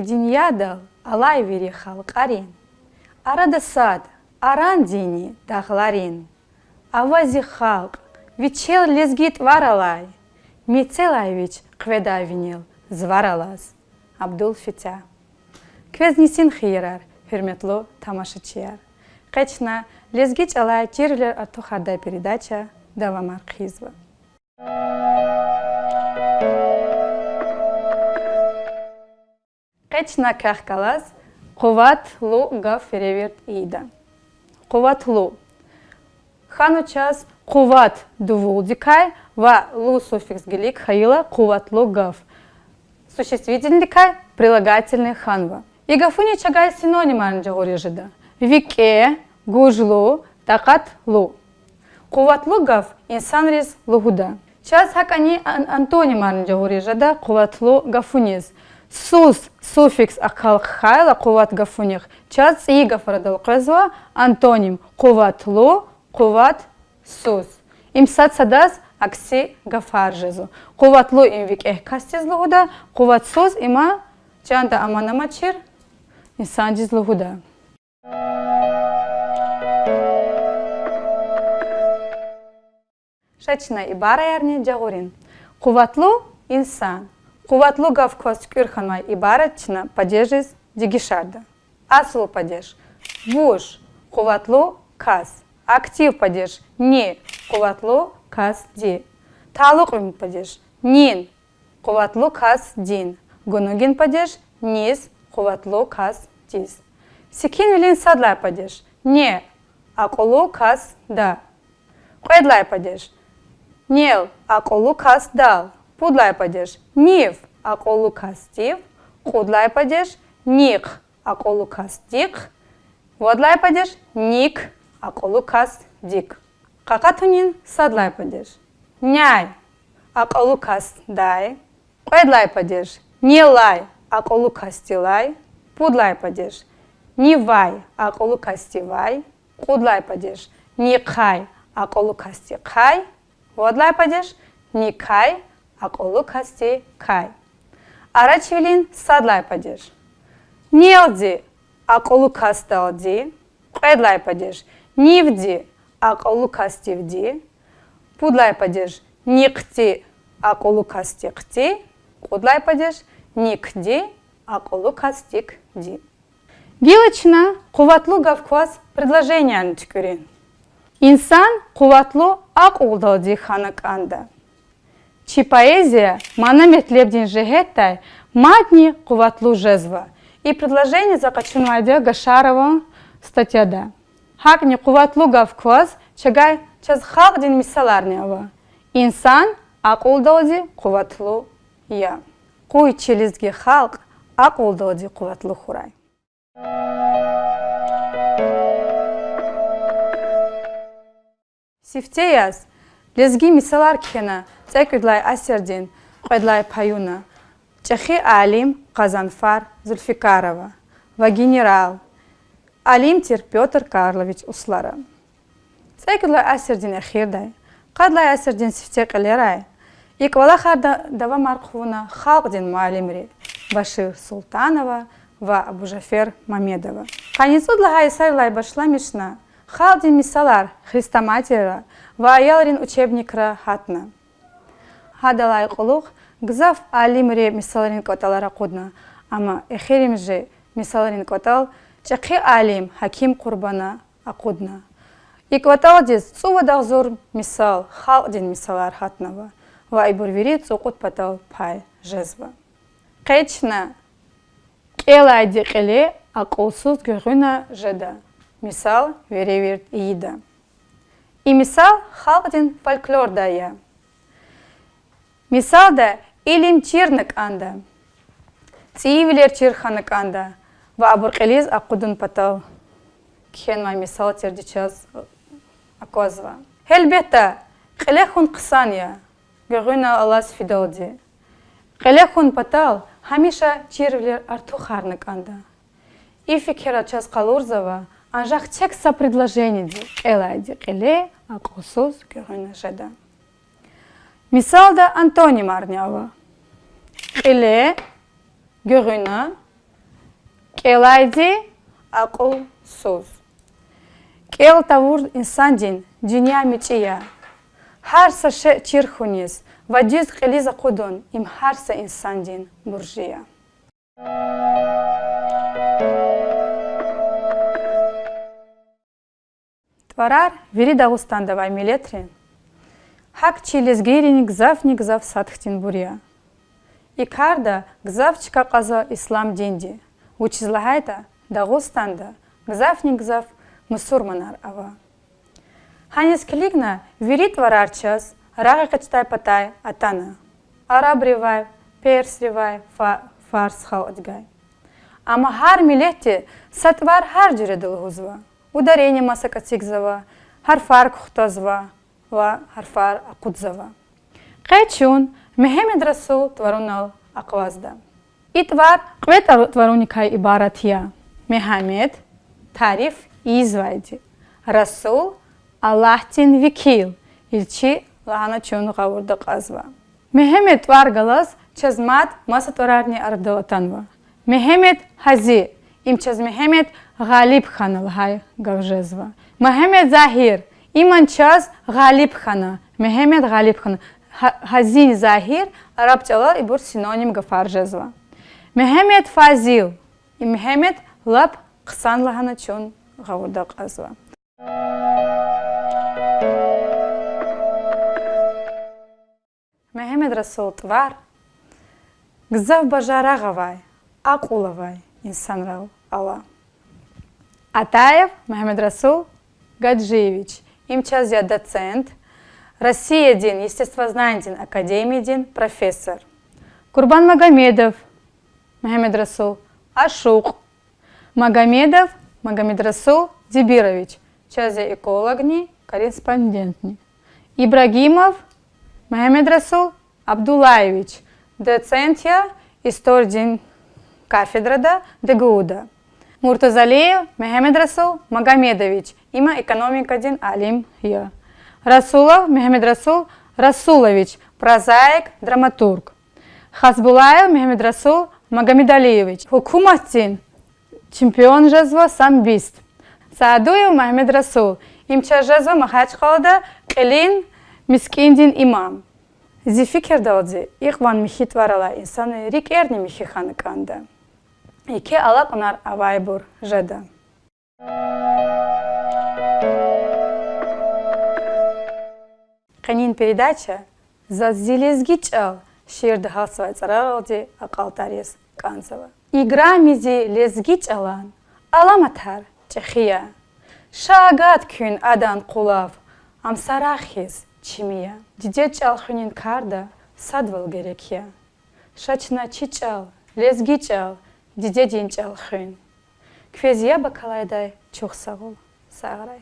идин ядал, алай вери халқарин. Арада сад, аран дини дағларин. Авази халқ, вичел лезгит варалай. Мицелайвич кведа винил, зваралаз. Абдул Фитя. Квезнисин хирар, хürmetli тамашачияр. Қечна лезгич алай чирлер атухарда передача Давамар Хизва. Қечна кахкалаз Қуват лу гав фереверт ида. Қуват лу. Хану час Қуват дувул дикай, ва лу суффикс гелик хаила Қуват лу гав. Существительный дикай, прилагательный ханва. И гафуни чагай синоним анджагори жида. Вике, гужлу, такат лу. Қуват лу гав инсан рез лугуда. Час хак они антоним анджагори жида Қуват лу гафуниз. Сус суффикс акал хайла Қуват гафуних. Час и гафарадал казва антоним Қуват лу, Қуват сус. Им сад садас акси гафар жезу. Қуват лу им вик кастиз лугуда, Қуват сус има чанда аманамачир инсан жез лугуда. Шачна ибара ярни джагурин. Қуват лу инсан. Қуват лу гав квас кюрханмай ибаратчна падежиз дигишарда. Асл падеж. Вуш. Қуват лу кас. Актив падеж. Не. Қуват лу кас ди. Талуқ им падеж. Нин. Қуват лу кас дин. Гунугин падеж. Низ. Қуват лу кас диз. Сикин вилин садлай падеж. Не. Ақулу кас да. Қойдлай падеж. Нел. Ақулу кас дал. Пудлай падеж. Нив. Ақулу кас див. Қудлай падеж. Ник. Ақулу кас дик. Водлай падеж. Ник. Ақулу кас дик. Қақатунин садлай падеж. Няй. Ақулу кас дай. Қойдлай падеж. Нелай. Ақулу кас тилай. Пудлай падеж. Нивай. Ақулу кас тивай. Қудлай падеж. Никай. Ақулу кас тикай. Водлай падеж. Никай. Ақулу кас тикай. Арачвилин садлай падеж. Нелди. Ақулу кас далди. Қойдлай падеж. Нивди. Ақулу кас тивди. Пудлай падеж. Никти. Ақулу кас тикти. Қудлай падеж. Никди. Ақулу кас тикди. Гилачна Қуватлу гавквас предложение антикурин. Инсан Қуватлу ақулдалди ханак анда. Чи поэзия манаметлебдин жегеттай матни Қуватлу жезва. И предложение закачунвайдя Гашарова статьяда. Хакни Қуватлу гавквас чагай час халдин мисаларнева. Инсан ақулдалди Қуватлу я. Куй челизги халк ақулдалди Қуватлу хурай. Сифтеяс лезги мисалар кена цекудлай асердин қойдлай паюна чехи алим Казанфар Зульфикарова ва генерал Алимтир Петр Карлович Услара. Цекудлай асердин ахирдай қадлай асердин сифте қилерай иквалахар дава марқуна халқдин муалимри Башир Султанова ва Абужафер Мамедова. Каницудлага исарлай башламишна халдин мисалар христоматера ва аялрин учебникра хатна. Хадалай қулуқ гзав алимре мисаларин коталара қудна, ама эхирим же мисаларин котал чақи алим хаким қурбана ақудна. Икватал диз цувадақ зур мисал халдин мисалар хатнава ва айбурвери цуқут патал пай жезва. Қечна Келайди қиле ақулсуз гүргүна жада. Мисал вереверт ида. И мисал халдин фольклорда я. Мисалда илим чирнак анда. Цивилер чирханак анда. Ва абурқилиз ақудун патал. Кхенма мисал тердичас акозва. Хелбета қилехун қисан я. Гүргүна Аллас фидалди. Қилехун патал Хамиша чирвлер арту харнак анда. И фикера час калурзова анжах текста предложение ди. Элайди қиле ақусуз гүргүна жада. Мисалда антоним арнява. Қиле, гүргүна, Келайди акул суз. Кел тавур инсандин дюня мечия. Харса ше чирхунис, вадюз кэлиза кудун, им харса инсандин буржия. Тварар вери Дагустандавай милетрин. Хак чилес гирин гзав садхтин буря. И карда гзавчка каза ислам динди. Учизлагайта Дагустанда гзав мусурманар ава. Ханис клигна вери тварар час, рага качтай патай атана. Араб ривай, перс ривай, фарс хаотгай. Ама хар милети сатвар хар джуре дулгузва. Ударение масакацигзава, харфар кухтазва, ва харфар акудзава. Кайчун Мехемед Расул тварунал аквазда. И твар квет тваруникай ибаратия. Мехамед тариф извайди. Расул Аллахтин викил. Илчи лана чун гавурда казва. Мехемед твар галас чазмат маса тварарни ардалатанва. Мехемед хази. Им час Мехемед Галиб хана лхай гавжезва. Мехемед Захир. Иман час Галиб хана. Мехемед Галиб хана. Хазин Захир арабчала и бур синоним гафаржезва. Мехемед Фазил. И Мехемед лаб ксан лахана чун гавурда казва. Мехемед Расул твар гзав бажара гавай, акулавай инсан рау Алла. Атаев Мехемед Расул Гаджиевич. Им час я доцент. Россия один, естествознание академия один, профессор. Курбан Магомедов Мехемед Расул Ашук. Магомедов Магомед Расул Дибирович. Час я экологни, корреспондентни. Ибрагимов Мехемед Расул Абдулаевич. Доцент я история кафедрада ДГУда. Муртазалиев Мехемед Расул Магомедович. Има экономика один алим я. Расулов Мехемед Расул Расулович. Прозаик, драматург. Хасбулаев Мехемед Расул Магомедалиевич. Хукуматин. Чемпион жазва самбист. Саадуев Мехемед Расул. Имча жазва махачхалда Элин Мискиндин имам. Зификер далдзи. Ихван михит варала инсаны рик эрни михиханы канда. Ике алак унар авайбур жада. Канин передача «Зазилезгичал» ширды халсвай царалди акалтарис канцева. Игра мизи лезгичалан аламатар чехия. Шагат күн адан кулав амсарахиз чимия. Дидечал хунин карда садвал герекия. Шачна чичал, лезгичал, дидединчал хун. Квезия бакалайдай чухсагул саграй.